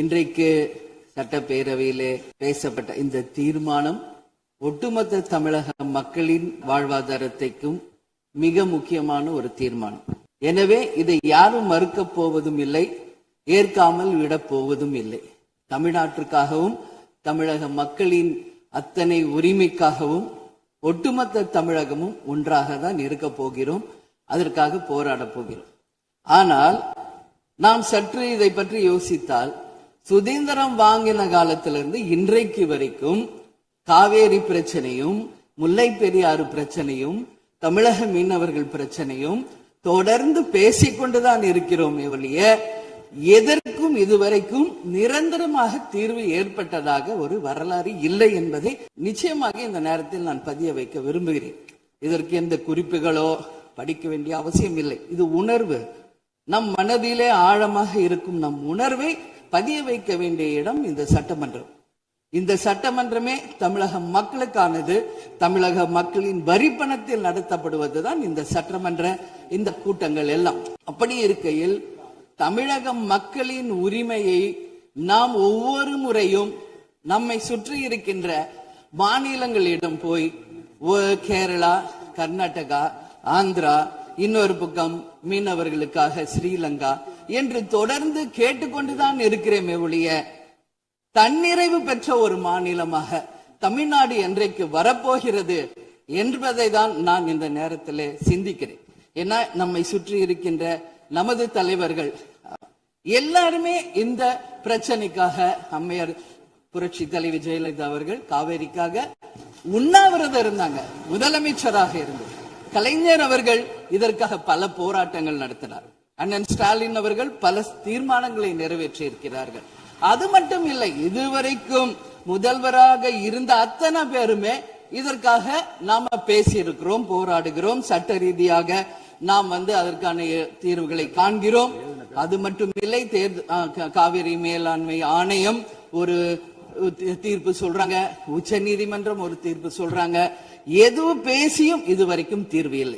இன்றைக்கு சட்டப்பேரவையிலே பேசப்பட்ட இந்த தீர்மானம் ஒட்டுமொத்த தமிழக மக்களின் வாழ்வாதாரத்திற்கும் மிக முக்கியமான ஒரு தீர்மானம். எனவே இதை யாரும் மறுக்கப் போவதும் இல்லை, ஏற்காமல் விடப் போவதும் இல்லை. தமிழ்நாட்டிற்காகவும் தமிழக மக்களின் அத்தனை உரிமைக்காகவும் ஒட்டுமொத்த தமிழகமும் ஒன்றாக தான் இருக்க போகிறோம், அதற்காக போராட போகிறோம். ஆனால் நாம் சற்று இதை பற்றி யோசித்தால், சுதந்திரம் வாங்கின காலத்திலிருந்து இன்றைக்கு வரைக்கும் காவேரி பிரச்சனையும் முல்லை பெரியாறு பிரச்சனையும் தமிழக மீனவர்கள் பிரச்சனையும் தொடர்ந்து பேசிக்கொண்டுதான் இருக்கிறோமே ஒழிய எதற்கும் இதுவரைக்கும் நிரந்தரமாக தீர்வு ஏற்பட்டதாக ஒரு வரலாறு இல்லை என்பதை நிச்சயமாக இந்த நேரத்தில் நான் பதிய வைக்க விரும்புகிறேன். இதற்கு எந்த குறிப்புகளோ படிக்க வேண்டிய அவசியம் இல்லை. இது உணர்வு, நம் மனதிலே ஆழமாக இருக்கும் நம் உணர்வை பதிய வைக்க வேண்டிய இடம் இந்த சட்டமன்றம். இந்த சட்டமன்றமே தமிழக மக்களுக்கானது. தமிழக மக்களின் வரி பணத்தில் நடத்தப்படுவதுதான் இந்த சட்டமன்ற இந்த கூட்டங்கள் எல்லாம். அப்படி இருக்கையில் தமிழக மக்களின் உரிமையை நாம் ஒவ்வொரு முறையும் நம்மை சுற்றி இருக்கின்ற மாநிலங்களிடம் போய் கேரளா, கர்நாடகா, ஆந்திரா, இன்னொரு பக்கம் மீனவர்களுக்காக ஸ்ரீலங்கா என்று தொடர்ந்து கேட்டுக்கொண்டுதான் இருக்கிறேமே ஒழிய தன்னிறைவு பெற்ற ஒரு மாநிலமாக தமிழ்நாடு என்றைக்கு வரப்போகிறது என்பதை தான் நான் இந்த நேரத்தில் சிந்திக்கிறேன். ஏன்னா நம்மை சுற்றி இருக்கின்ற நமது தலைவர்கள் எல்லாருமே இந்த பிரச்சனைக்காக, அம்மையார் புரட்சி தலைவி ஜெயலலிதா அவர்கள் காவேரிக்காக உண்ணாவிரதம் இருந்தாங்க, முதலமைச்சராக இருந்தது. கலைஞர் அவர்கள் இதற்காக பல போராட்டங்கள் நடத்தினார். அண்ணன் ஸ்டாலின் அவர்கள் பல தீர்மானங்களை நிறைவேற்றி இருக்கிறார்கள். அது மட்டும் இல்லை, இதுவரைக்கும் முதல்வராக இருந்த அத்தனை பேருமே இதற்காக நாம பேசி இருக்கிறோம், போராடுகிறோம், சட்ட ரீதியாக நாம் அதற்கான தீர்வுகளை காண்கிறோம். அது மட்டும் இல்லை, காவிரி மேலாண்மை ஆணையம் ஒரு தீர்ப்பு சொல்றாங்க, உச்ச நீதிமன்றம் ஒரு தீர்ப்பு சொல்றாங்க. எதுவும் பேசியும் இதுவரைக்கும் தீர்வு இல்லை.